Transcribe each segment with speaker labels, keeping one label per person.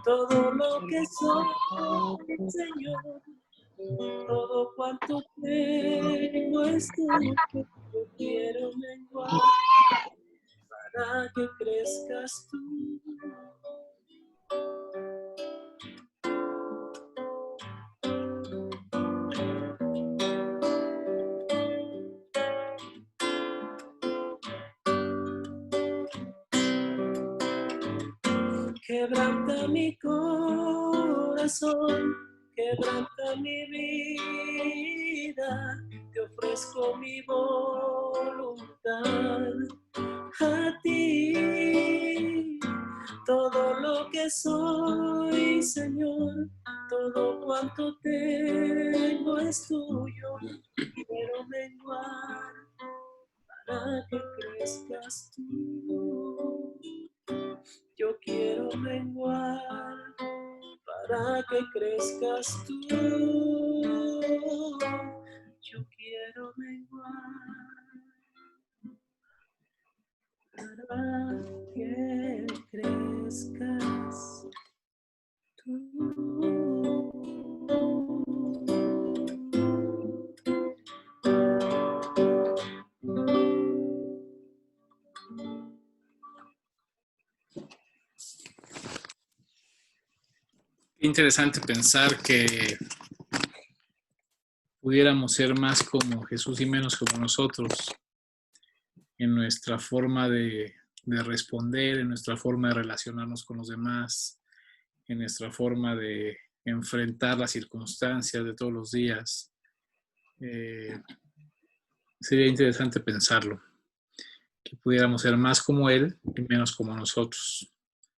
Speaker 1: todo lo que soy, Señor, todo cuanto tengo es tuyo. Yo quiero menguar para que crezcas tú. Quebranta mi corazón, quebranta mi vida, te ofrezco mi voluntad a ti. Todo lo que soy, Señor, todo cuanto tengo es tuyo. Quiero menguar para que crezcas tú. Yo quiero menguar para que crezcas tú. Yo quiero menguar para que crezcas tú.
Speaker 2: Qué interesante pensar que pudiéramos ser más como Jesús y menos como nosotros en nuestra forma de responder, en nuestra forma de relacionarnos con los demás, en nuestra forma de enfrentar las circunstancias de todos los días. Sería interesante pensarlo, que pudiéramos ser más como Él y menos como nosotros.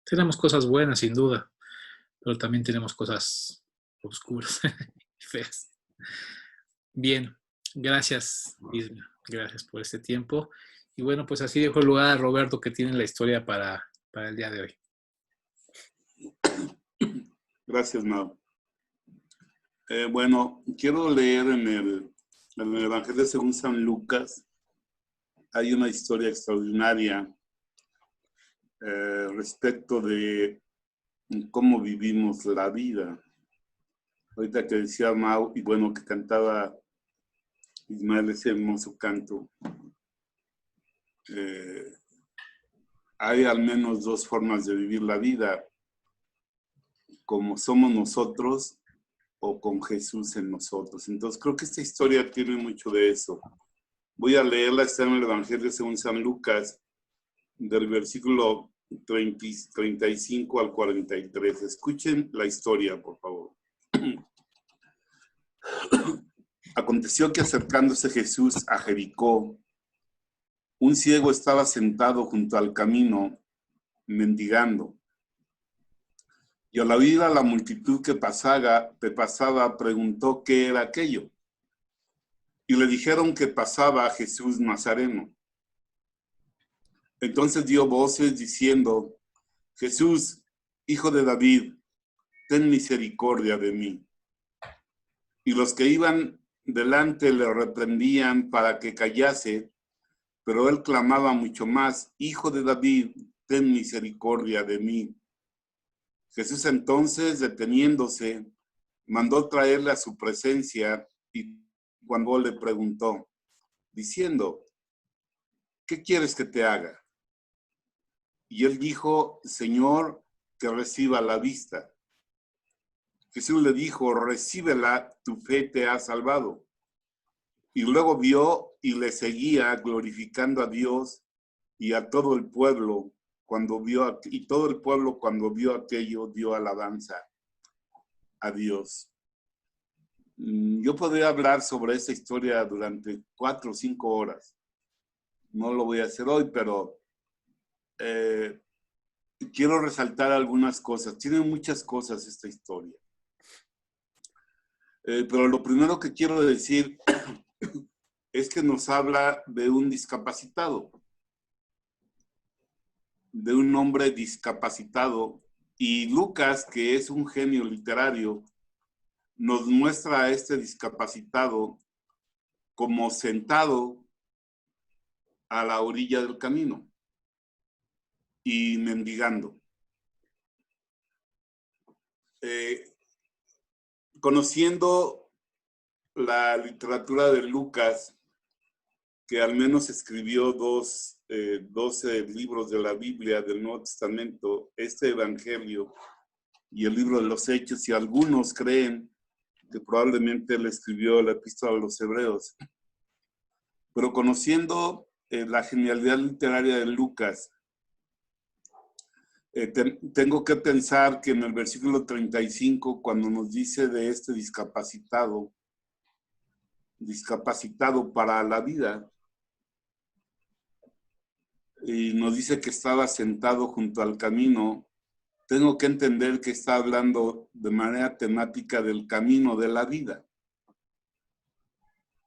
Speaker 2: Tenemos cosas buenas, sin duda, pero también tenemos cosas oscuras y feas. Bien, gracias, Isma. Gracias por este tiempo. Y bueno, pues así dejo el lugar a Roberto, que tiene la historia para el día de hoy.
Speaker 3: Gracias, Mau. Bueno, quiero leer en el Evangelio según San Lucas. Hay una historia extraordinaria respecto de cómo vivimos la vida. Ahorita que decía Mau, y bueno, que cantaba Ismael ese hermoso canto, hay al menos dos formas de vivir la vida: como somos nosotros o con Jesús en nosotros. Entonces creo que esta historia tiene mucho de eso. Voy a leerla, está en el Evangelio según San Lucas, del versículo 35 al 43. Escuchen la historia, por favor. Aconteció que, acercándose Jesús a Jericó, un ciego estaba sentado junto al camino, mendigando. Y al oír a la multitud que pasaba, preguntó qué era aquello. Y le dijeron que pasaba a Jesús Nazareno. Entonces dio voces diciendo: Jesús, hijo de David, ten misericordia de mí. Y los que iban delante le reprendían para que callase, pero él clamaba mucho más: Hijo de David, ten misericordia de mí. Jesús entonces, deteniéndose, mandó traerle a su presencia, y cuando le preguntó, diciendo: ¿qué quieres que te haga? Y él dijo: Señor, que reciba la vista. Jesús le dijo: recíbela, tu fe te ha salvado. Y luego vio y le seguía, glorificando a Dios, y a todo el pueblo, cuando vio aquello, dio alabanza a Dios. Yo podría hablar sobre esta historia durante 4 o 5 horas. No lo voy a hacer hoy, pero quiero resaltar algunas cosas. Tiene muchas cosas esta historia. Pero lo primero que quiero decir es que nos habla de un discapacitado, de un hombre discapacitado, y Lucas, que es un genio literario, nos muestra a este discapacitado como sentado a la orilla del camino y mendigando. conociendo la literatura de Lucas, que al menos escribió 12 libros de la Biblia del Nuevo Testamento, este Evangelio y el libro de los Hechos, y algunos creen que probablemente él escribió la Epístola a los Hebreos. Pero conociendo la genialidad literaria de Lucas, tengo que pensar que en el versículo 35, cuando nos dice de este discapacitado para la vida, y nos dice que estaba sentado junto al camino, tengo que entender que está hablando de manera temática del camino de la vida.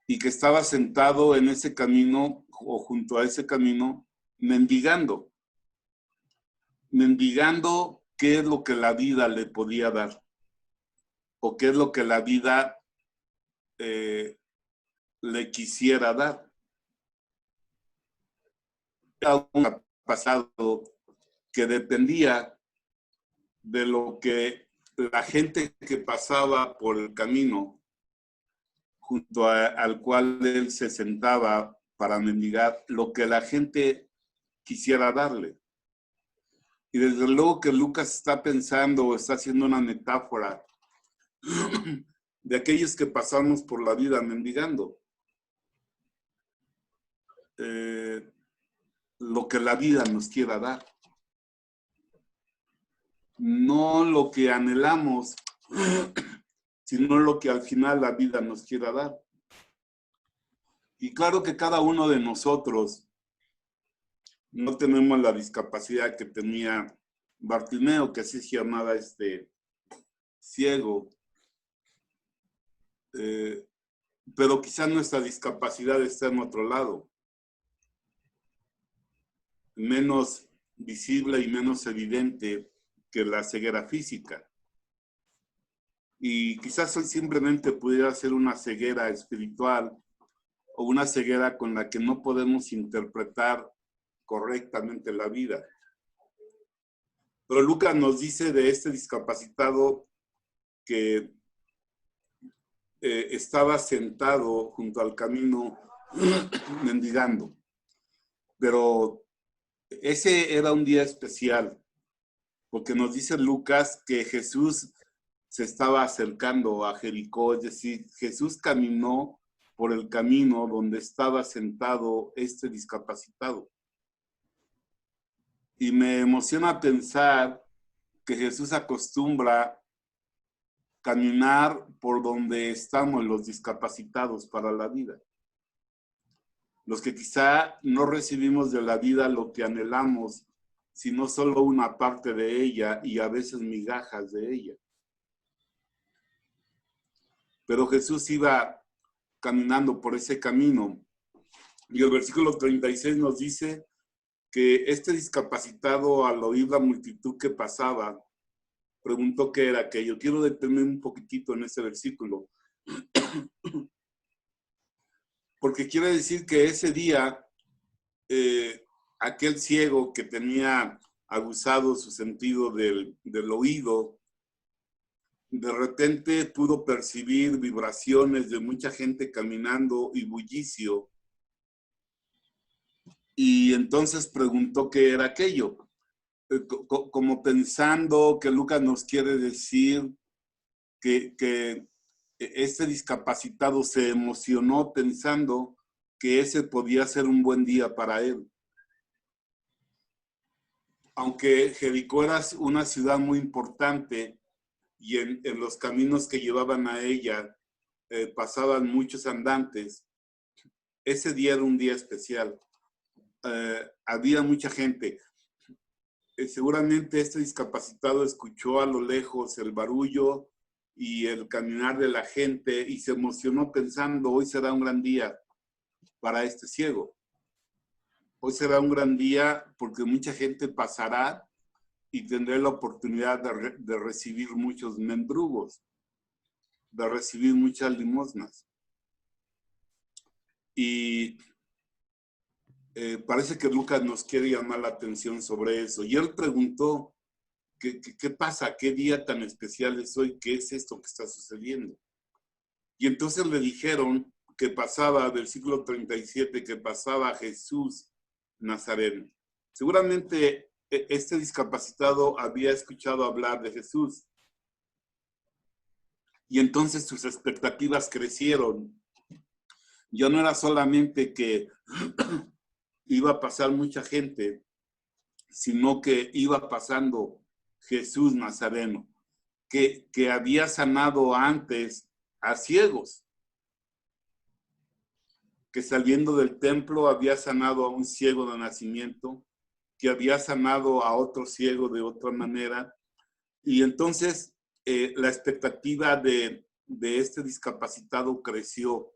Speaker 3: Y que estaba sentado en ese camino o junto a ese camino, mendigando qué es lo que la vida le podía dar o qué es lo que la vida le quisiera dar. Un pasado que dependía de lo que la gente que pasaba por el camino junto al cual él se sentaba para mendigar, lo que la gente quisiera darle. Y desde luego que Lucas está pensando o está haciendo una metáfora de aquellos que pasamos por la vida mendigando. Lo que la vida nos quiera dar. No lo que anhelamos, sino lo que al final la vida nos quiera dar. Y claro que cada uno de nosotros no tenemos la discapacidad que tenía Bartimeo, que así se llamaba este ciego. Pero quizá nuestra discapacidad está en otro lado. Menos visible y menos evidente que la ceguera física. Y quizás hoy simplemente pudiera ser una ceguera espiritual o una ceguera con la que no podemos interpretar correctamente la vida. Pero Lucas nos dice de este discapacitado que estaba sentado junto al camino mendigando. Pero ese era un día especial, porque nos dice Lucas que Jesús se estaba acercando a Jericó, es decir, Jesús caminó por el camino donde estaba sentado este discapacitado. Y me emociona pensar que Jesús acostumbra caminar por donde estamos los discapacitados para la vida. Los que quizá no recibimos de la vida lo que anhelamos, sino solo una parte de ella y a veces migajas de ella. Pero Jesús iba caminando por ese camino. Y el versículo 36 nos dice que este discapacitado, al oír la multitud que pasaba, preguntó qué era aquello. Quiero detenerme un poquitito en ese versículo. Porque quiere decir que ese día, aquel ciego que tenía aguzado su sentido del oído, de repente pudo percibir vibraciones de mucha gente caminando y bullicio. Y entonces preguntó qué era aquello. Como pensando que Lucas nos quiere decir que este discapacitado se emocionó pensando que ese podía ser un buen día para él. Aunque Jericó era una ciudad muy importante y en los caminos que llevaban a ella pasaban muchos andantes, ese día era un día especial. Había mucha gente. Seguramente este discapacitado escuchó a lo lejos el barullo y el caminar de la gente y se emocionó pensando, hoy será un gran día para este ciego. Hoy será un gran día porque mucha gente pasará y tendré la oportunidad de recibir muchos mendrugos, de recibir muchas limosnas. Y parece que Lucas nos quiere llamar la atención sobre eso. Y él preguntó ¿Qué pasa? ¿Qué día tan especial es hoy? ¿Qué es esto que está sucediendo? Y entonces le dijeron que pasaba, versículo 37, que pasaba Jesús Nazareno. Seguramente este discapacitado había escuchado hablar de Jesús. Y entonces sus expectativas crecieron. Ya no era solamente que iba a pasar mucha gente, sino que iba pasando Jesús Nazareno, que había sanado antes a ciegos, que saliendo del templo había sanado a un ciego de nacimiento, que había sanado a otro ciego de otra manera. Y entonces la expectativa de este discapacitado creció,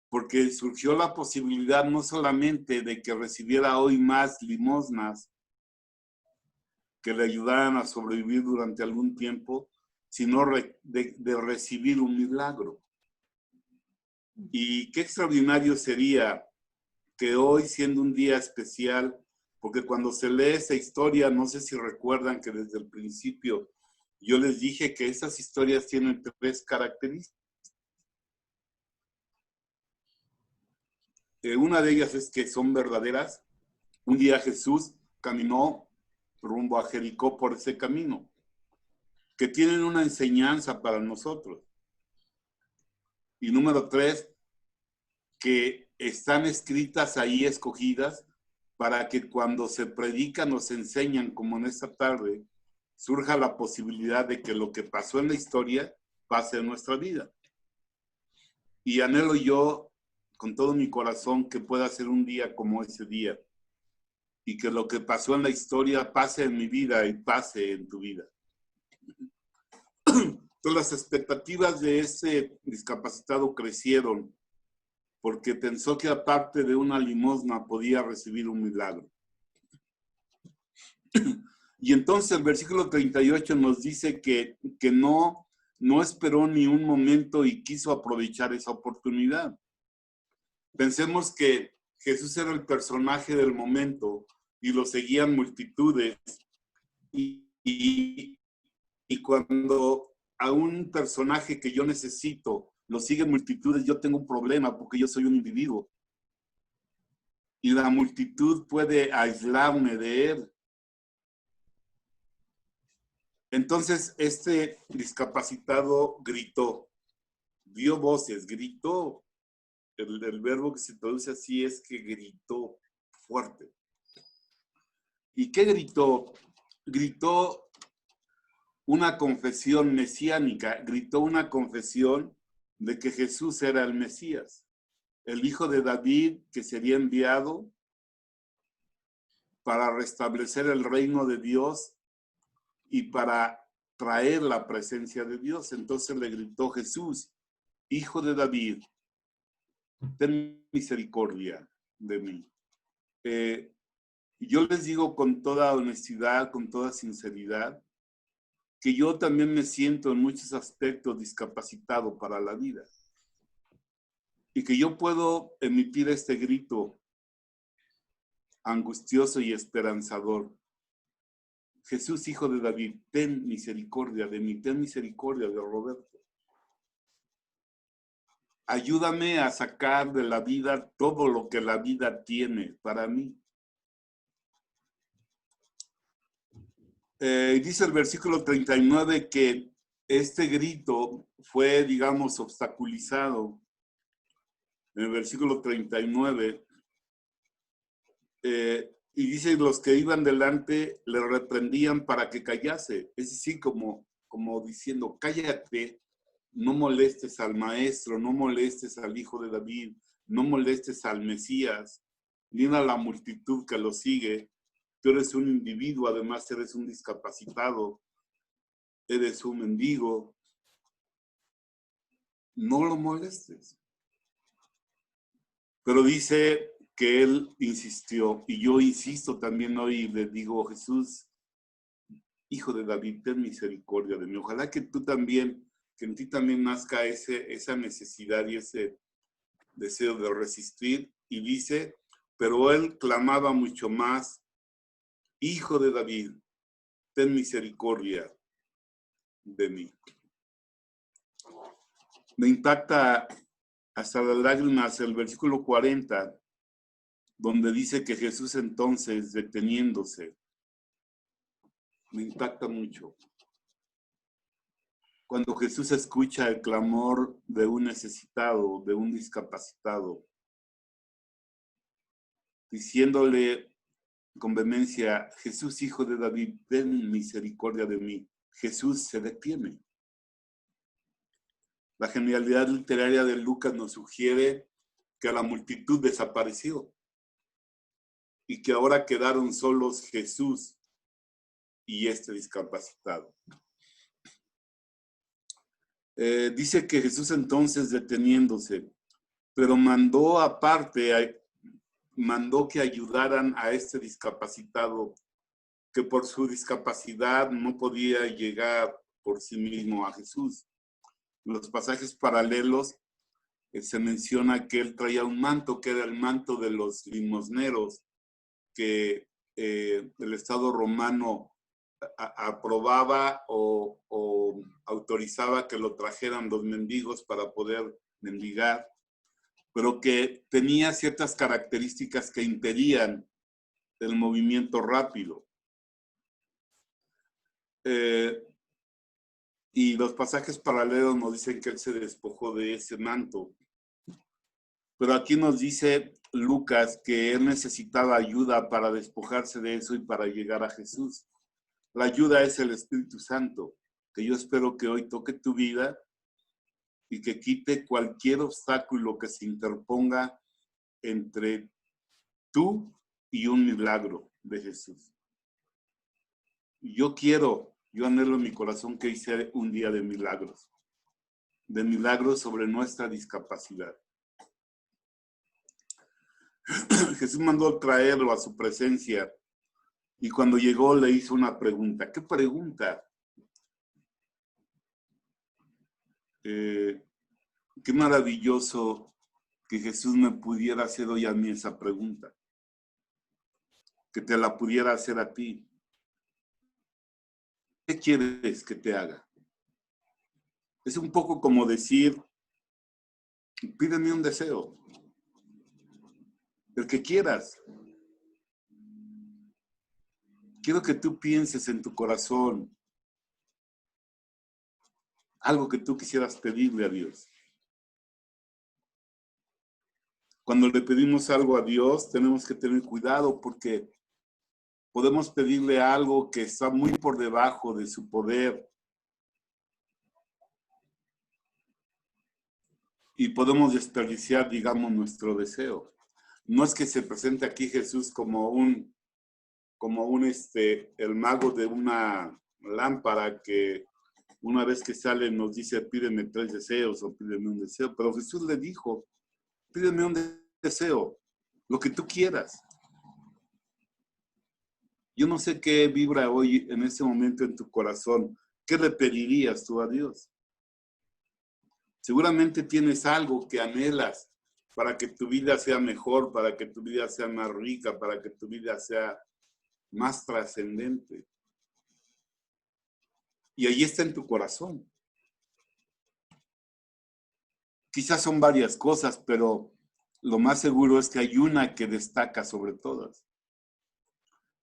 Speaker 3: porque surgió la posibilidad no solamente de que recibiera hoy más limosnas que le ayudaran a sobrevivir durante algún tiempo, sino de recibir un milagro. Y qué extraordinario sería que hoy, siendo un día especial, porque cuando se lee esa historia, no sé si recuerdan que desde el principio yo les dije que esas historias tienen 3 características. Una de ellas es que son verdaderas. Un día Jesús caminó rumbo a Jericó por ese camino, que tienen una enseñanza para nosotros. Y número 3, que están escritas ahí, escogidas, para que cuando se predican o se enseñan, como en esta tarde, surja la posibilidad de que lo que pasó en la historia pase en nuestra vida. Y anhelo yo, con todo mi corazón, que pueda ser un día como ese día, y que lo que pasó en la historia pase en mi vida y pase en tu vida. Entonces las expectativas de ese discapacitado crecieron, porque pensó que aparte de una limosna podía recibir un milagro. Y entonces el versículo 38 nos dice que no esperó ni un momento y quiso aprovechar esa oportunidad. Pensemos que Jesús era el personaje del momento y lo seguían multitudes. Y cuando a un personaje que yo necesito lo siguen multitudes, yo tengo un problema porque yo soy un individuo. Y la multitud puede aislarme de él. Entonces, este discapacitado gritó, dio voces, gritó. El verbo que se traduce así es que gritó fuerte. ¿Y qué gritó? Gritó una confesión mesiánica, gritó una confesión de que Jesús era el Mesías, el hijo de David que sería enviado para restablecer el reino de Dios y para traer la presencia de Dios. Entonces le gritó: Jesús, hijo de David, ten misericordia de mí. Yo les digo con toda honestidad, con toda sinceridad, que yo también me siento en muchos aspectos discapacitado para la vida. Y que yo puedo emitir este grito angustioso y esperanzador: Jesús, hijo de David, ten misericordia de mí, ten misericordia de Roberto. Ayúdame a sacar de la vida todo lo que la vida tiene para mí. Dice el versículo 39 que este grito fue, digamos, obstaculizado. En el versículo 39, y dice: los que iban delante le reprendían para que callase. Es decir, como diciendo: cállate, no molestes al maestro, no molestes al hijo de David, no molestes al Mesías, ni a la multitud que lo sigue. Tú eres un individuo, además eres un discapacitado, eres un mendigo. No lo molestes. Pero dice que él insistió, y yo insisto también hoy y le digo: Jesús, hijo de David, ten misericordia de mí. Ojalá que tú también, que en ti también nazca esa necesidad y ese deseo de resistir. Y dice: pero él clamaba mucho más: hijo de David, ten misericordia de mí. Me impacta hasta las lágrimas el versículo 40, donde dice que Jesús entonces, deteniéndose, me impacta mucho. Cuando Jesús escucha el clamor de un necesitado, de un discapacitado, diciéndole con vehemencia, Jesús, hijo de David, ten misericordia de mí. Jesús se detiene. La genialidad literaria de Lucas nos sugiere que la multitud desapareció y que ahora quedaron solos Jesús y este discapacitado. Dice que Jesús entonces, deteniéndose, pero mandó aparte, mandó que ayudaran a este discapacitado que por su discapacidad no podía llegar por sí mismo a Jesús. En los pasajes paralelos se menciona que él traía un manto, que era el manto de los limosneros, que el Estado romano aprobaba o autorizaba que lo trajeran los mendigos para poder mendigar, pero que tenía ciertas características que impedían el movimiento rápido. Y los pasajes paralelos nos dicen que él se despojó de ese manto. Pero aquí nos dice Lucas que él necesitaba ayuda para despojarse de eso y para llegar a Jesús. La ayuda es el Espíritu Santo, que yo espero que hoy toque tu vida y que quite cualquier obstáculo que se interponga entre tú y un milagro de Jesús. Yo anhelo en mi corazón que hice un día de milagros sobre nuestra discapacidad. Jesús mandó traerlo a su presencia y cuando llegó le hizo una pregunta. ¿Qué pregunta? Qué maravilloso que Jesús me pudiera hacer hoy a mí esa pregunta. Que te la pudiera hacer a ti. ¿Qué quieres que te haga? Es un poco como decir, pídeme un deseo. El que quieras. Quiero que tú pienses en tu corazón algo que tú quisieras pedirle a Dios. Cuando le pedimos algo a Dios, tenemos que tener cuidado porque podemos pedirle algo que está muy por debajo de su poder. Y podemos desperdiciar, digamos, nuestro deseo. No es que se presente aquí Jesús como el mago de una lámpara que una vez que sale nos dice pídeme 3 deseos o pídeme un deseo, pero Jesús le dijo, pídeme un deseo, lo que tú quieras. Yo no sé qué vibra hoy en este momento en tu corazón. ¿Qué le pedirías tú a Dios? Seguramente tienes algo que anhelas para que tu vida sea mejor, para que tu vida sea más rica, para que tu vida sea más trascendente. Y ahí está en tu corazón. Quizás son varias cosas, pero lo más seguro es que hay una que destaca sobre todas.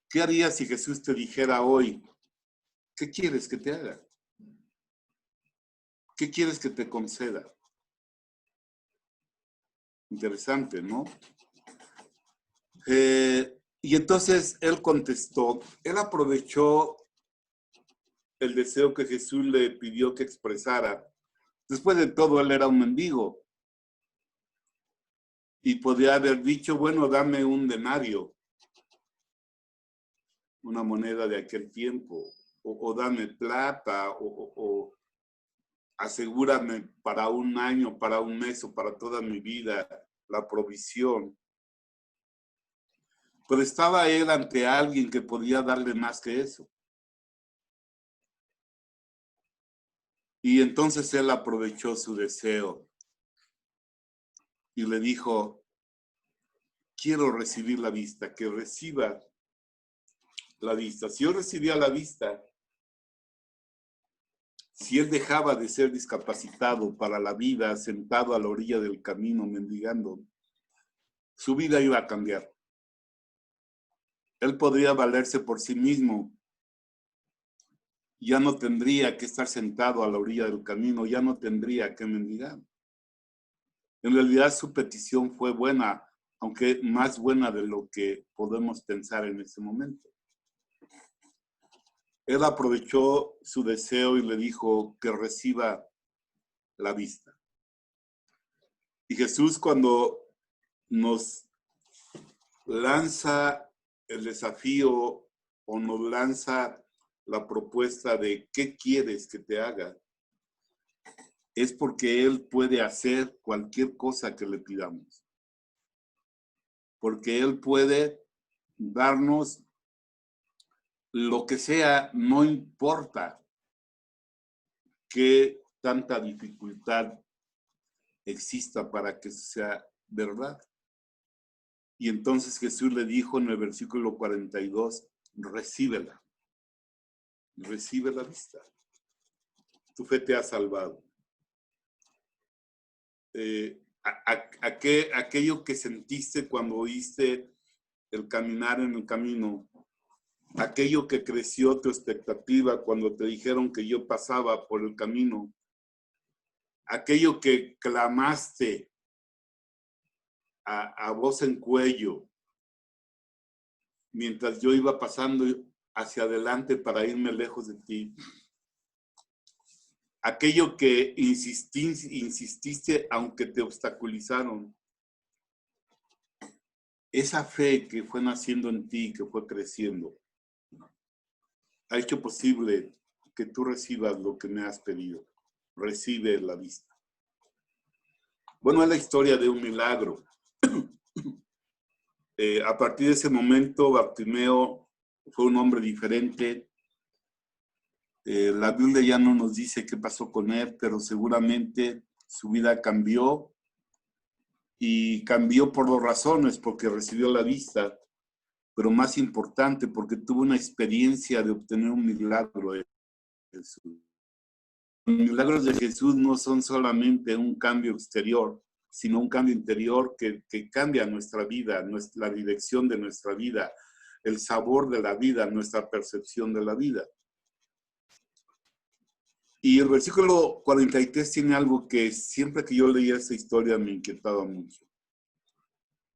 Speaker 3: ¿Qué harías si Jesús te dijera hoy, qué quieres que te haga? ¿Qué quieres que te conceda? Interesante, ¿no? Y entonces él contestó, él aprovechó el deseo que Jesús le pidió que expresara. Después de todo, él era un mendigo. Y podía haber dicho, bueno, dame un denario, una moneda de aquel tiempo, o dame plata, o asegúrame para un año, para un mes o para toda mi vida la provisión. Pero estaba él ante alguien que podía darle más que eso. Y entonces él aprovechó su deseo y le dijo, quiero recibir la vista, que reciba la vista. Si él recibía la vista, si él dejaba de ser discapacitado para la vida, sentado a la orilla del camino, mendigando, su vida iba a cambiar. Él podría valerse por sí mismo. Ya no tendría que estar sentado a la orilla del camino, ya no tendría que mendigar. En realidad su petición fue buena, aunque más buena de lo que podemos pensar en ese momento. Él aprovechó su deseo y le dijo que reciba la vista. Y Jesús, cuando nos lanza el desafío o nos lanza la propuesta de ¿qué quieres que te haga? Es porque Él puede hacer cualquier cosa que le pidamos. Porque Él puede darnos lo que sea, no importa qué tanta dificultad exista para que sea verdad. Y entonces Jesús le dijo en el versículo 42, recíbela. Recibe la vista. Tu fe te ha salvado. Aquello que sentiste cuando oíste el caminar en el camino, aquello que creció tu expectativa cuando te dijeron que yo pasaba por el camino, aquello que clamaste a voz en cuello mientras yo iba pasando hacia adelante para irme lejos de ti, aquello que insististe aunque te obstaculizaron, esa fe que fue naciendo en ti, que fue creciendo, ha hecho posible que tú recibas lo que me has pedido. Recibe la vista. Bueno, es la historia de un milagro. A partir de ese momento, Bartimeo fue un hombre diferente. La Biblia ya no nos dice qué pasó con él, pero seguramente su vida cambió. Y cambió por dos razones, porque recibió la vista, pero más importante, porque tuvo una experiencia de obtener un milagro de Jesús. Los milagros de Jesús no son solamente un cambio exterior, sino un cambio interior que cambia nuestra vida, la dirección de nuestra vida, el sabor de la vida, nuestra percepción de la vida. Y el versículo 43 tiene algo que siempre que yo leía esa historia me inquietaba mucho.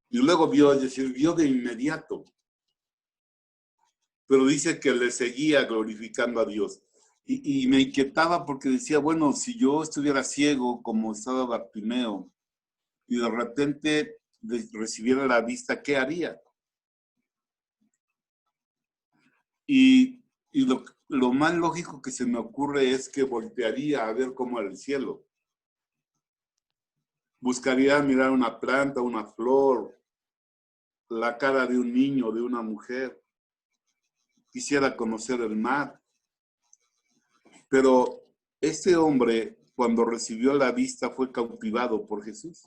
Speaker 3: Y luego vio de inmediato. Pero dice que le seguía glorificando a Dios. Y me inquietaba porque decía, bueno, si yo estuviera ciego como estaba Bartimeo y de repente recibiera la vista, ¿qué haría? Y lo más lógico que se me ocurre es que voltearía a ver cómo era el cielo. Buscaría mirar una planta, una flor, la cara de un niño, de una mujer. Quisiera conocer el mar. Pero este hombre, cuando recibió la vista, fue cautivado por Jesús.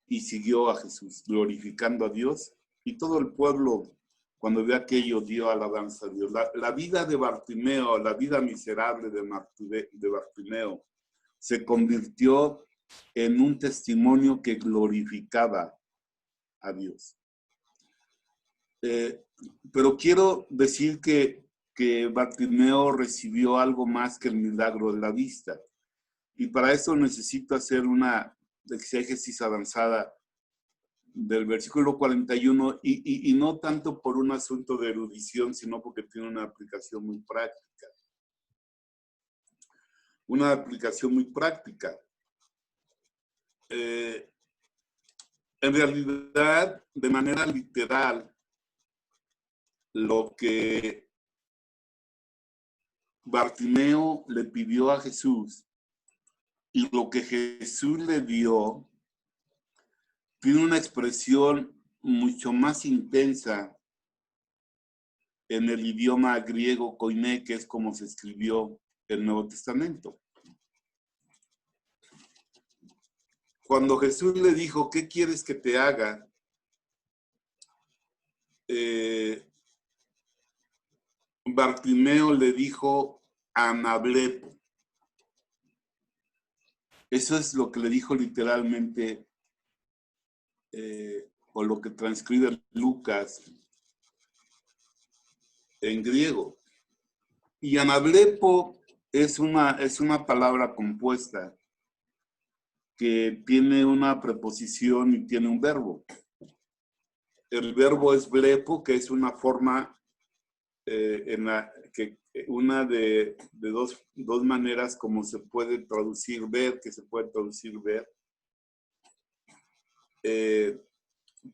Speaker 3: Y siguió a Jesús, glorificando a Dios. Y todo el pueblo, cuando vio aquello, dio alabanza a Dios. La vida de Bartimeo, la vida miserable de Bartimeo, se convirtió en un testimonio que glorificaba a Dios. Pero quiero decir que Bartimeo recibió algo más que el milagro de la vista. Y para eso necesito hacer una exégesis avanzada del versículo 41 y no tanto por un asunto de erudición, sino porque tiene una aplicación muy práctica. Una aplicación muy práctica. En realidad, de manera literal, lo que Bartimeo le pidió a Jesús y lo que Jesús le dio tiene una expresión mucho más intensa en el idioma griego koiné, que es como se escribió el Nuevo Testamento. Cuando Jesús le dijo, ¿qué quieres que te haga? Bartimeo le dijo anablepo. Eso es lo que le dijo literalmente, o lo que transcribe Lucas en griego. Y anablepo es una palabra compuesta que tiene una preposición y tiene un verbo. El verbo es blepo, que es una forma una de dos maneras como se puede traducir ver, que se puede traducir ver.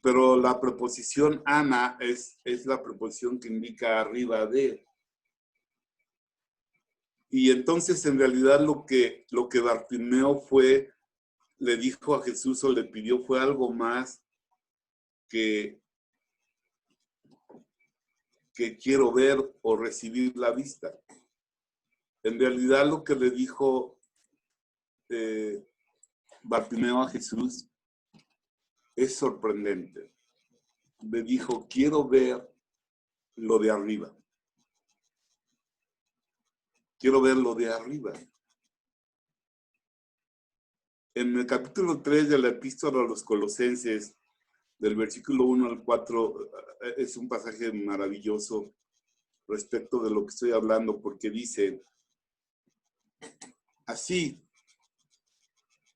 Speaker 3: Pero la preposición ana es la preposición que indica arriba de. Y entonces en realidad lo que Bartimeo le dijo a Jesús o le pidió fue algo más que quiero ver o recibir la vista. En realidad lo que le dijo Bartimeo a Jesús es sorprendente. Le dijo, quiero ver lo de arriba. Quiero ver lo de arriba. En el capítulo 3 de la epístola a los Colosenses, del versículo 1 al 4, es un pasaje maravilloso respecto de lo que estoy hablando, porque dice, así,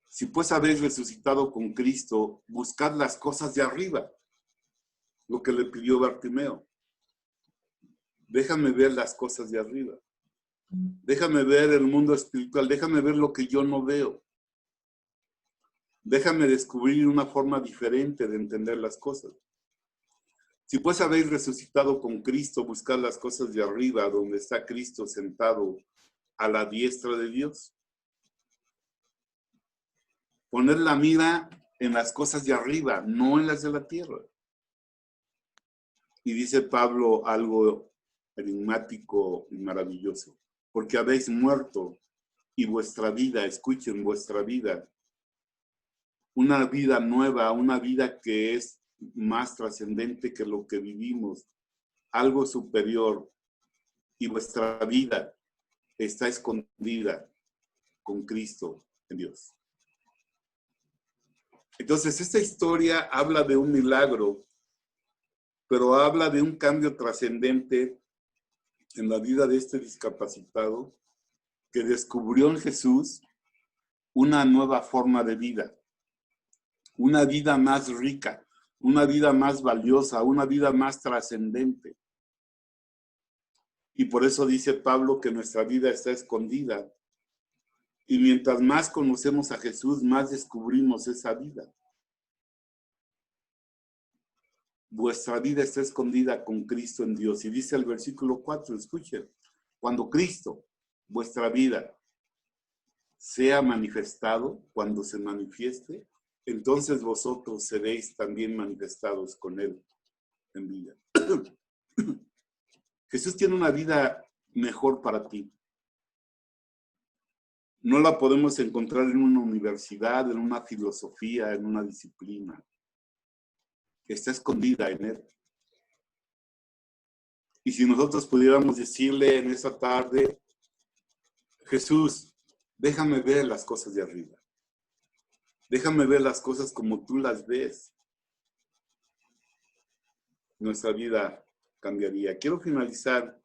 Speaker 3: si pues habéis resucitado con Cristo, buscad las cosas de arriba, lo que le pidió Bartimeo. Déjame ver las cosas de arriba. Déjame ver el mundo espiritual, déjame ver lo que yo no veo. Déjame descubrir una forma diferente de entender las cosas. Si pues habéis resucitado con Cristo, buscad las cosas de arriba, donde está Cristo sentado a la diestra de Dios. Poner la mira en las cosas de arriba, no en las de la tierra. Y dice Pablo algo enigmático y maravilloso. Porque habéis muerto y vuestra vida, escuchen, vuestra vida, una vida nueva, una vida que es más trascendente que lo que vivimos, algo superior, y vuestra vida está escondida con Cristo en Dios. Entonces, esta historia habla de un milagro, pero habla de un cambio trascendente en la vida de este discapacitado que descubrió en Jesús una nueva forma de vida, una vida más rica, una vida más valiosa, una vida más trascendente. Y por eso dice Pablo que nuestra vida está escondida. Y mientras más conocemos a Jesús, más descubrimos esa vida. Vuestra vida está escondida con Cristo en Dios. Y dice el versículo 4, escuchen, cuando Cristo, vuestra vida, sea manifestado, cuando se manifieste, entonces vosotros seréis también manifestados con Él en vida. Jesús tiene una vida mejor para ti. No la podemos encontrar en una universidad, en una filosofía, en una disciplina. Está escondida en Él. Y si nosotros pudiéramos decirle en esa tarde, Jesús, déjame ver las cosas de arriba. Déjame ver las cosas como tú las ves. Nuestra vida cambiaría. Quiero finalizar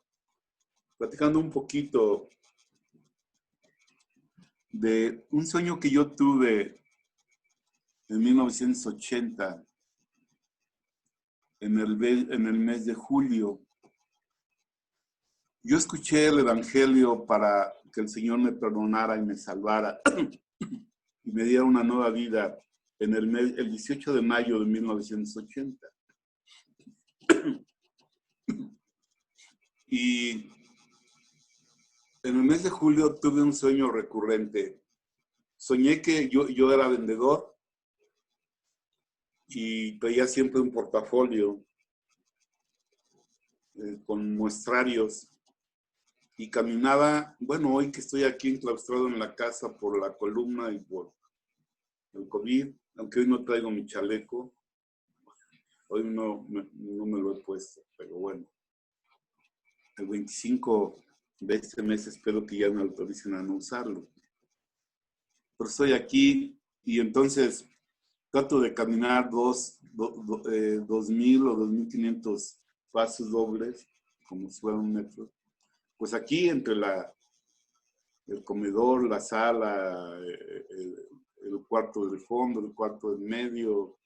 Speaker 3: platicando un poquito de un sueño que yo tuve en 1980, en el mes de julio. Yo escuché el Evangelio para que el Señor me perdonara y me salvara y me diera una nueva vida en el 18 de mayo de 1980. Y en el mes de julio tuve un sueño recurrente. Soñé que yo era vendedor y traía siempre un portafolio con muestrarios y caminaba, bueno, hoy que estoy aquí enclaustrado en la casa por la columna y por el COVID, aunque hoy no traigo mi chaleco, Hoy no me lo he puesto, pero bueno. El 25 de este mes espero que ya me autoricen a no usarlo. Pero estoy aquí y entonces trato de caminar 2.000 o 2.500 pasos dobles, como si fuera un metro. Pues aquí entre el comedor, la sala, el cuarto del fondo, el cuarto del medio,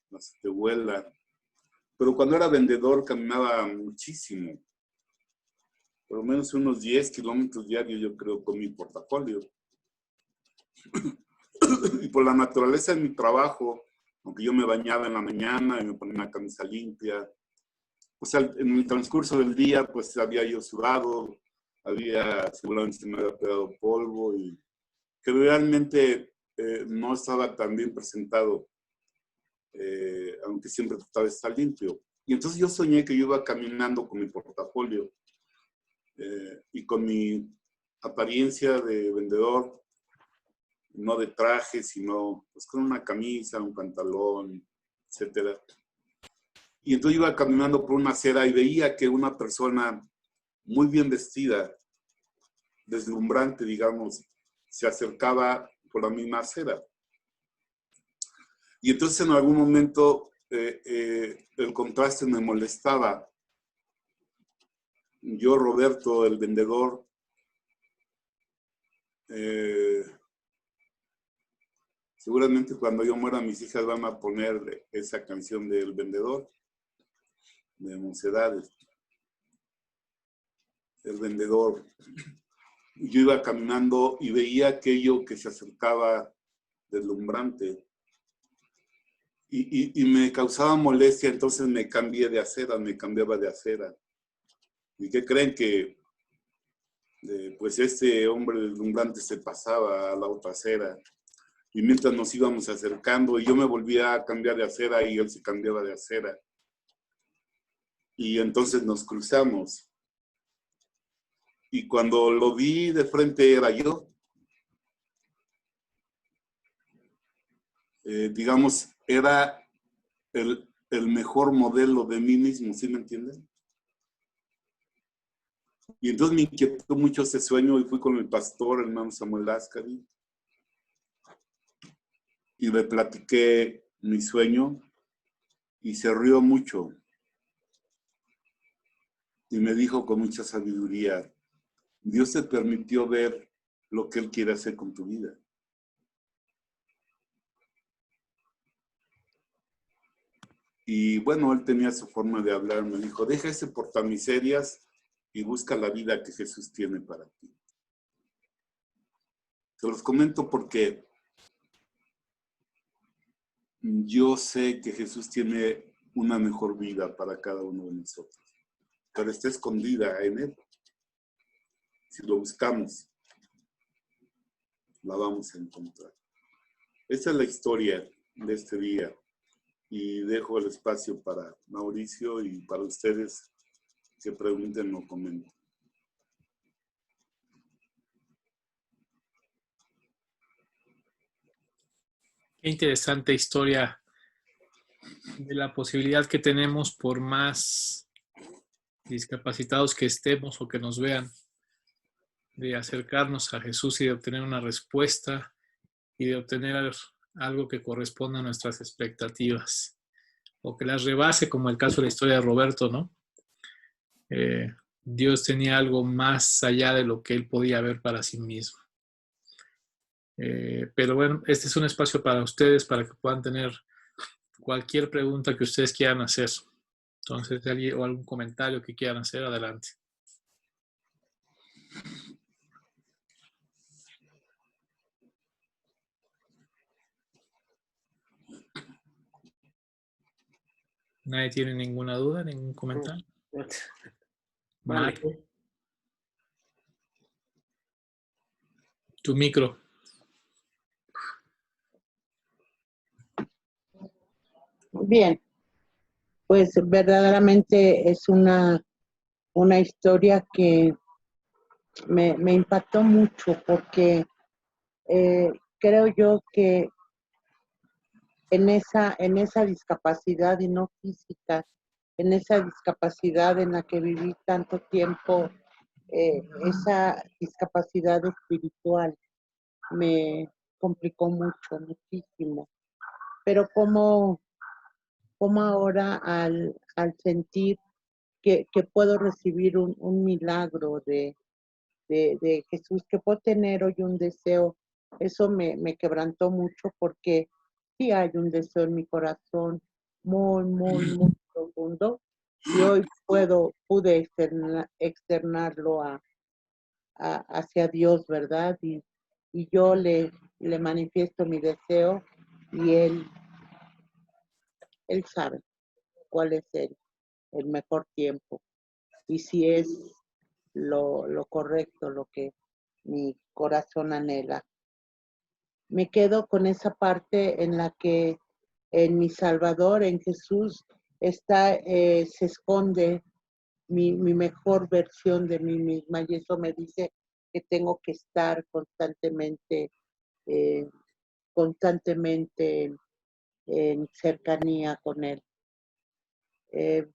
Speaker 3: la tehuela. Pero cuando era vendedor caminaba muchísimo, por lo menos unos 10 kilómetros diarios, yo creo, con mi portafolio. Y por la naturaleza de mi trabajo, aunque yo me bañaba en la mañana y me ponía una camisa limpia, pues en el transcurso del día, pues había yo sudado, seguramente se me había pegado polvo y que realmente no estaba tan bien presentado, aunque siempre trataba de estar limpio. Y entonces yo soñé que yo iba caminando con mi portafolio y con mi apariencia de vendedor, no de traje, sino pues con una camisa, un pantalón, etc. Y entonces iba caminando por una acera y veía que una persona muy bien vestida, deslumbrante, digamos, se acercaba por la misma acera. Y entonces en algún momento el contraste me molestaba. Yo, Roberto, el vendedor, seguramente cuando yo muera mis hijas van a poner esa canción del vendedor, de Mocedades. El vendedor. Yo iba caminando y veía aquello que se acercaba deslumbrante y me causaba molestia, entonces me cambiaba de acera. ¿Y qué creen? Que pues este hombre deslumbrante se pasaba a la otra acera y mientras nos íbamos acercando y yo me volvía a cambiar de acera y él se cambiaba de acera y entonces nos cruzamos y cuando lo vi de frente era yo. Digamos, era el mejor modelo de mí mismo, ¿sí me entienden? Y entonces me inquietó mucho ese sueño y fui con el pastor, hermano Samuel Ascari, y le platiqué mi sueño y se rió mucho. Y me dijo con mucha sabiduría, Dios te permitió ver lo que Él quiere hacer con tu vida. Y bueno, él tenía su forma de hablar, me dijo, deja ese portamiserias y busca la vida que Jesús tiene para ti. Se los comento porque yo sé que Jesús tiene una mejor vida para cada uno de nosotros, pero está escondida en Él. Si lo buscamos, la vamos a encontrar. Esa es la historia de este día y dejo el espacio para Mauricio y para ustedes que pregunten o comenten.
Speaker 2: Qué interesante historia de la posibilidad que tenemos, por más discapacitados que estemos o que nos vean, de acercarnos a Jesús y de obtener una respuesta y de obtener algo que corresponda a nuestras expectativas o que las rebase, como el caso de la historia de Roberto, ¿no? Dios tenía algo más allá de lo que él podía ver para sí mismo. Pero bueno, este es un espacio para ustedes, para que puedan tener cualquier pregunta que ustedes quieran hacer. Entonces, o algún comentario que quieran hacer, adelante. ¿Nadie tiene ninguna duda, ningún comentario?
Speaker 1: Vale.
Speaker 2: Marco. Tu micro.
Speaker 4: Bien, pues verdaderamente es una historia que me impactó mucho porque creo yo que en esa discapacidad y no física, en esa discapacidad en la que viví tanto tiempo, esa discapacidad espiritual me complicó mucho, muchísimo. Pero como ahora al sentir que puedo recibir un milagro de Jesús, que puedo tener hoy un deseo, eso me quebrantó mucho porque sí hay un deseo en mi corazón muy, muy, muy profundo y hoy pude externarlo hacia Dios, ¿verdad? Y yo le manifiesto mi deseo y Él sabe cuál es el mejor tiempo y si es lo correcto, lo que mi corazón anhela. Me quedo con esa parte en la que en mi Salvador, en Jesús, se esconde mi mejor versión de mí misma y eso me dice que tengo que estar eh, constantemente en cercanía con Él.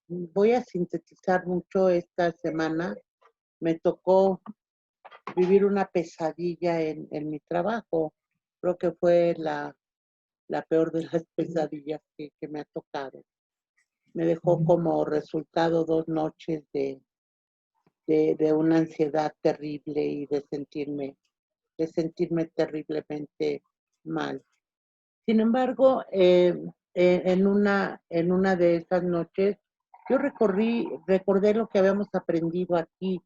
Speaker 4: Voy a sintetizar mucho esta semana. Me tocó vivir una pesadilla en mi trabajo. Creo que fue la peor de las pesadillas que me ha tocado. Me dejó como resultado 2 noches de una ansiedad terrible y de sentirme terriblemente mal. Sin embargo, en una de esas noches, yo recordé lo que habíamos aprendido aquí,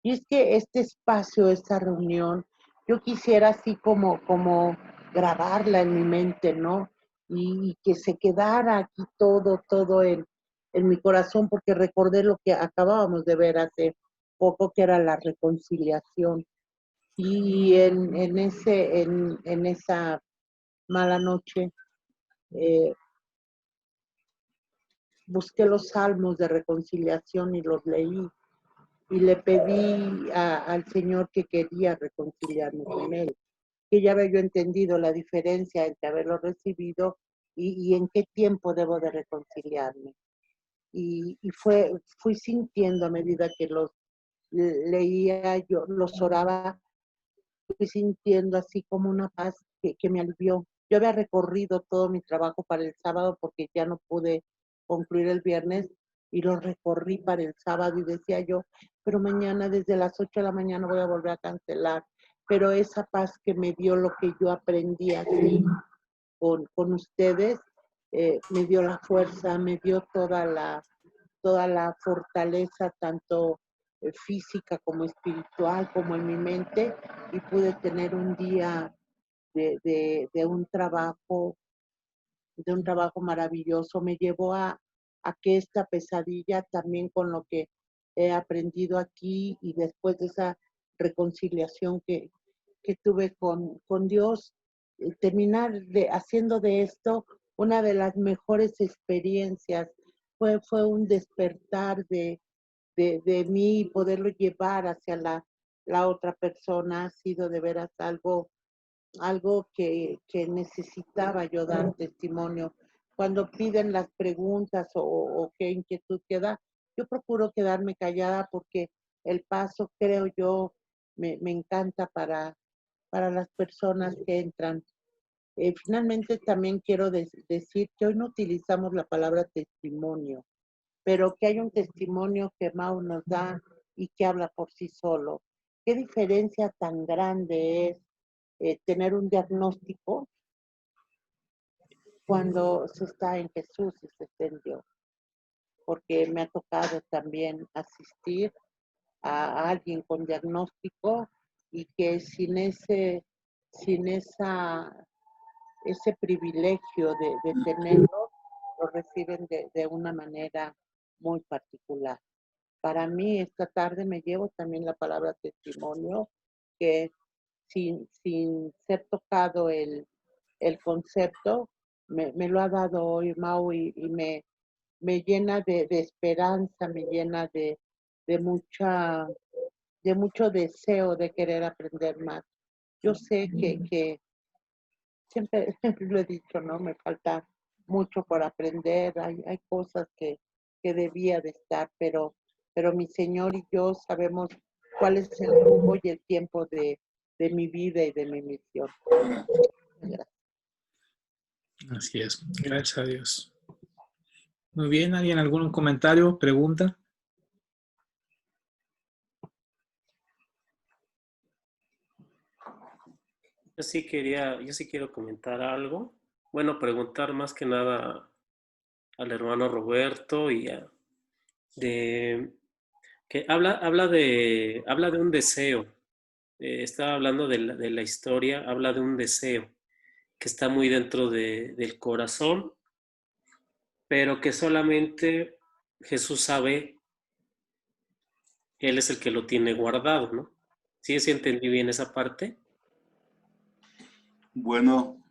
Speaker 4: y es que este espacio, esta reunión, yo quisiera así como grabarla en mi mente, ¿no? Y que se quedara aquí todo en mi corazón, porque recordé lo que acabábamos de ver hace poco, que era la reconciliación. Y en esa mala noche, busqué los salmos de reconciliación y los leí y le pedí al Señor que quería reconciliarme con Él, que ya había yo entendido la diferencia entre haberlo recibido y en qué tiempo debo de reconciliarme. Y fui sintiendo a medida que los leía, yo los oraba, fui sintiendo así como una paz que me alivió. Yo había recorrido todo mi trabajo para el sábado porque ya no pude concluir el viernes y lo recorrí para el sábado y decía yo, pero mañana desde las 8 de la mañana voy a volver a cancelar. Pero esa paz que me dio lo que yo aprendí aquí con ustedes, me dio la fuerza, me dio toda la fortaleza, tanto física como espiritual, como en mi mente, y pude tener un día de un trabajo maravilloso. Me llevó a que esta pesadilla también con lo que he aprendido aquí y después de esa reconciliación que tuve con Dios, terminar haciendo de esto una de las mejores experiencias. Fue un despertar de mí y poderlo llevar hacia la otra persona. Ha sido de veras algo que necesitaba yo dar testimonio. Cuando piden las preguntas o qué inquietud queda, yo procuro quedarme callada porque el paso, creo yo, me encanta para las personas que entran. Finalmente, también quiero decir que hoy no utilizamos la palabra testimonio, pero que hay un testimonio que Mau nos da y que habla por sí solo. ¿Qué diferencia tan grande es tener un diagnóstico cuando se está en Jesús y se está en Dios? Porque me ha tocado también asistir a alguien con diagnóstico y que sin ese privilegio de tenerlo, lo reciben de una manera muy particular. Para mí, esta tarde me llevo también la palabra testimonio, que sin ser tocado el concepto, me lo ha dado hoy Mau y me llena de esperanza, me llena de mucha, de mucho deseo de querer aprender más. Yo sé que siempre lo he dicho, ¿no? Me falta mucho por aprender, hay cosas que debía de estar, pero mi Señor y yo sabemos cuál es el rumbo y el tiempo de mi vida y de mi misión. Gracias.
Speaker 2: Así es. Gracias a Dios. Muy bien. ¿Alguien algún comentario, pregunta?
Speaker 1: Yo sí quiero comentar algo. Bueno, preguntar más que nada al hermano Roberto de que habla de un deseo. Estaba hablando de la historia, habla de un deseo que está muy dentro del corazón, pero que solamente Jesús sabe, Él es el que lo tiene guardado, ¿no? ¿Sí entendí bien esa parte?
Speaker 3: Bueno,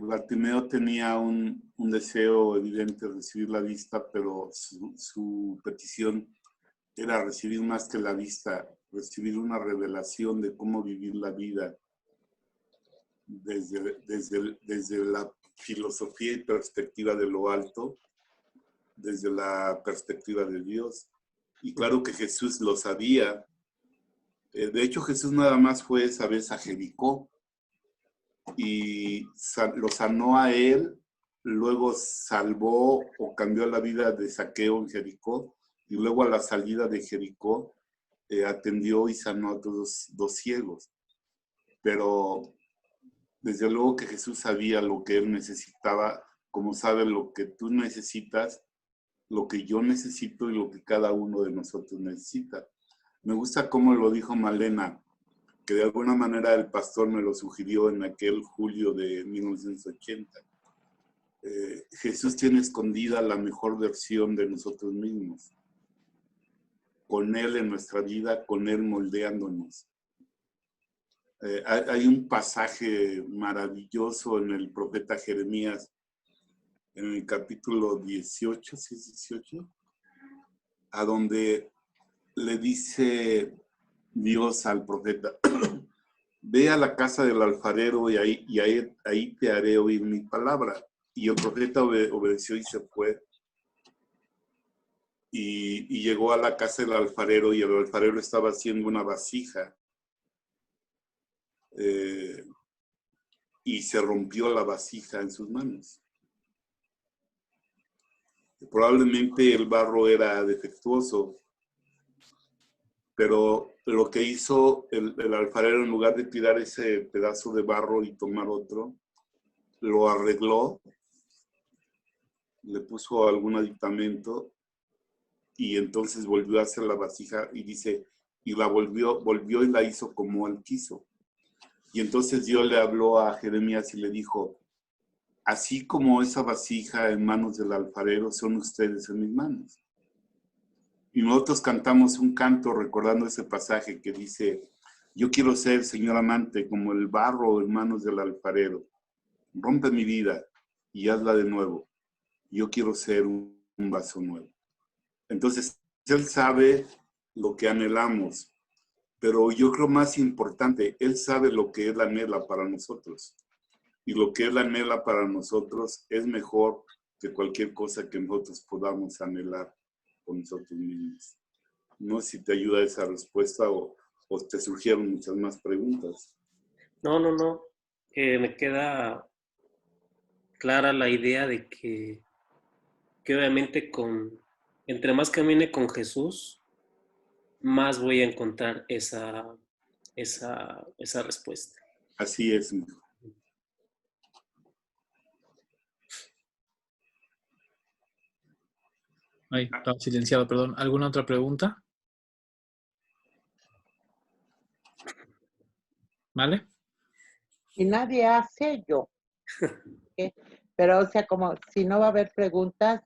Speaker 3: Bartimeo tenía un deseo evidente de recibir la vista, pero su petición era recibir más que la vista, recibir una revelación de cómo vivir la vida desde la filosofía y perspectiva de lo alto, desde la perspectiva de Dios. Y claro que Jesús lo sabía. De hecho, Jesús nada más fue esa vez a Jericó y lo sanó a él, luego salvó o cambió la vida de Zaqueo en Jericó, y luego a la salida de Jericó atendió y sanó a todos dos ciegos. Pero desde luego que Jesús sabía lo que él necesitaba, como sabe lo que tú necesitas, lo que yo necesito y lo que cada uno de nosotros necesita. Me gusta cómo lo dijo Malena, que de alguna manera el pastor me lo sugirió en aquel julio de 1980. Jesús tiene escondida la mejor versión de nosotros mismos. Con Él en nuestra vida, con Él moldeándonos. Hay un pasaje maravilloso en el profeta Jeremías, en el capítulo 18, ¿sí es 18? A donde le dice Dios al profeta, ve a la casa del alfarero y ahí te haré oír mi palabra. Y el profeta obedeció y se fue. Y llegó a la casa del alfarero y el alfarero estaba haciendo una vasija. Y se rompió la vasija en sus manos. Probablemente el barro era defectuoso, pero lo que hizo el alfarero, en lugar de tirar ese pedazo de barro y tomar otro, lo arregló, le puso algún aditamento y entonces volvió a hacer la vasija y dice, y la volvió y la hizo como él quiso. Y entonces Dios le habló a Jeremías y le dijo, así como esa vasija en manos del alfarero, son ustedes en mis manos. Y nosotros cantamos un canto recordando ese pasaje que dice, yo quiero ser, Señor amante, como el barro en manos del alfarero. Rompe mi vida y hazla de nuevo. Yo quiero ser un vaso nuevo. Entonces, Él sabe lo que anhelamos, pero yo creo más importante, Él sabe lo que Él anhela para nosotros. Y lo que Él anhela para nosotros es mejor que cualquier cosa que nosotros podamos anhelar por nosotros mismos. No sé si te ayuda esa respuesta o te surgieron muchas más preguntas.
Speaker 1: No. Me queda clara la idea de que obviamente entre más camine con Jesús, más voy a encontrar esa respuesta.
Speaker 3: Así es, hijo.
Speaker 2: Ay, estaba silenciado, perdón. ¿Alguna otra pregunta? ¿Vale?
Speaker 4: Y nadie hace yo. ¿Okay? Pero, o sea, como si no va a haber preguntas,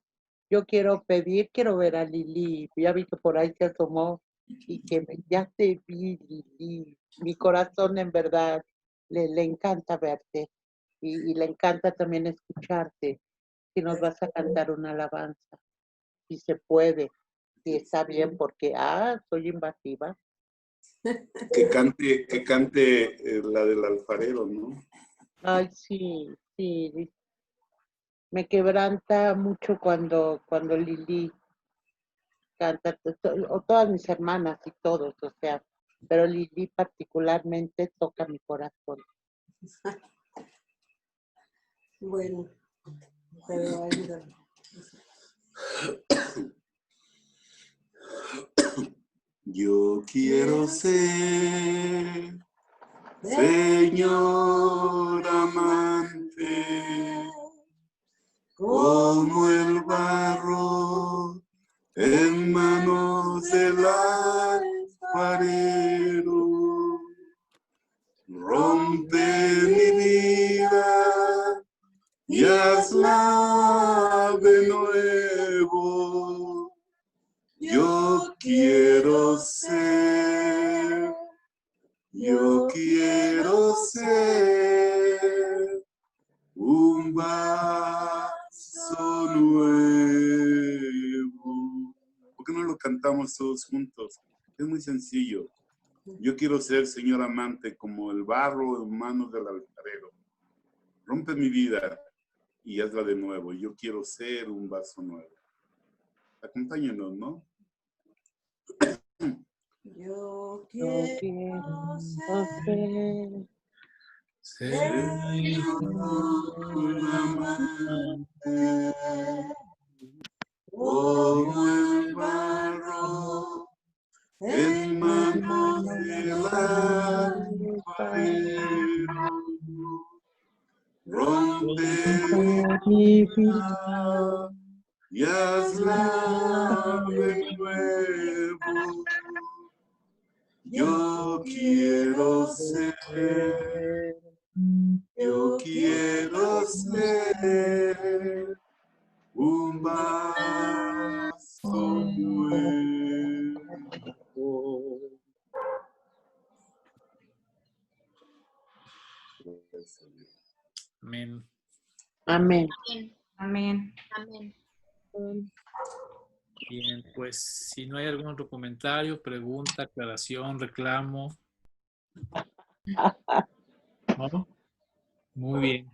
Speaker 4: yo quiero ver a Lili. Ya vi que por ahí se asomó y que ya te vi, Lili. Mi corazón en verdad le encanta verte y le encanta también escucharte. Si nos vas a cantar una alabanza, si se puede, si está bien, porque, soy invasiva.
Speaker 3: Que cante la del alfarero, ¿no?
Speaker 4: Ay, sí, sí. Me quebranta mucho cuando Lili canta, o todas mis hermanas y todos, o sea, pero Lili particularmente toca mi corazón.
Speaker 5: Bueno, pero ayúdame.
Speaker 3: Yo quiero ser, Señor amante, como el barro en manos del alfarero. Rompe mi vida y hazla de nuevo. Yo quiero ser un vaso nuevo. ¿Por qué no lo cantamos todos juntos? Es muy sencillo. Yo quiero ser, Señor amante, como el barro en manos del alfarero. Rompe mi vida y hazla de nuevo. Yo quiero ser un vaso nuevo. Acompáñenos, ¿no?
Speaker 5: Yo
Speaker 4: Yo
Speaker 5: quiero
Speaker 4: quiero
Speaker 5: ser
Speaker 4: ser
Speaker 3: Señor amante, como el barro en manos del alfarero. Rompe
Speaker 4: mi vida
Speaker 3: y hazla de nuevo. Yo quiero ser un vaso nuevo.
Speaker 2: Amén.
Speaker 4: Amén.
Speaker 6: Amén.
Speaker 7: Amén.
Speaker 2: Bien, pues si no hay algún otro comentario, pregunta, aclaración, reclamo. ¿No? Muy bien.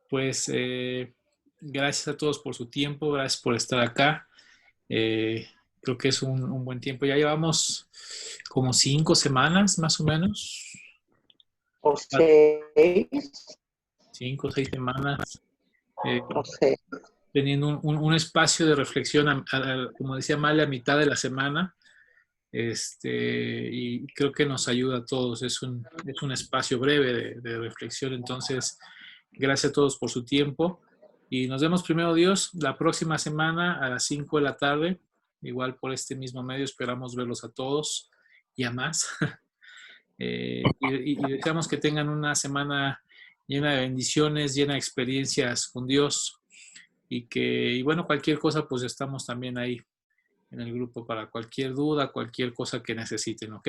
Speaker 2: Pues gracias a todos por su tiempo, gracias por estar acá. Creo que es un buen tiempo. Ya llevamos como 5 semanas más o menos.
Speaker 4: O 6.
Speaker 2: 5 o 6 semanas.
Speaker 4: O 6.
Speaker 2: Teniendo un espacio de reflexión, como decía Male, a mitad de la semana. Y creo que nos ayuda a todos. Es un espacio breve de reflexión. Entonces, gracias a todos por su tiempo. Y nos vemos, primero Dios, la próxima semana a las 5 de la tarde. Igual por este mismo medio. Esperamos verlos a todos y a más. Y deseamos que tengan una semana llena de bendiciones, llena de experiencias con Dios. Y bueno, cualquier cosa, pues estamos también ahí en el grupo para cualquier duda, cualquier cosa que necesiten, ¿ok?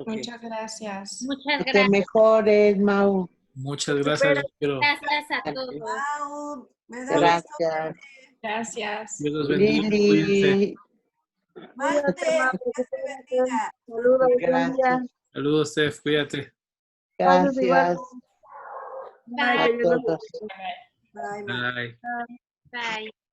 Speaker 6: Muchas gracias.
Speaker 7: Muchas
Speaker 4: Que te
Speaker 7: gracias.
Speaker 4: mejores, Mau.
Speaker 2: Muchas gracias. Yo quiero.
Speaker 7: Gracias a todos.
Speaker 5: Mau, me da
Speaker 4: Gracias.
Speaker 6: Gracias.
Speaker 2: Dios los bendiga. Cuídense.
Speaker 4: Lili.
Speaker 5: Marte, Dios te bendiga.
Speaker 8: Saludos,
Speaker 4: Gracias.
Speaker 2: Saludos, Steph. Cuídate.
Speaker 4: Gracias
Speaker 7: Bye.
Speaker 4: a todos.
Speaker 5: Bye, Mau.
Speaker 2: Bye.
Speaker 7: Bye.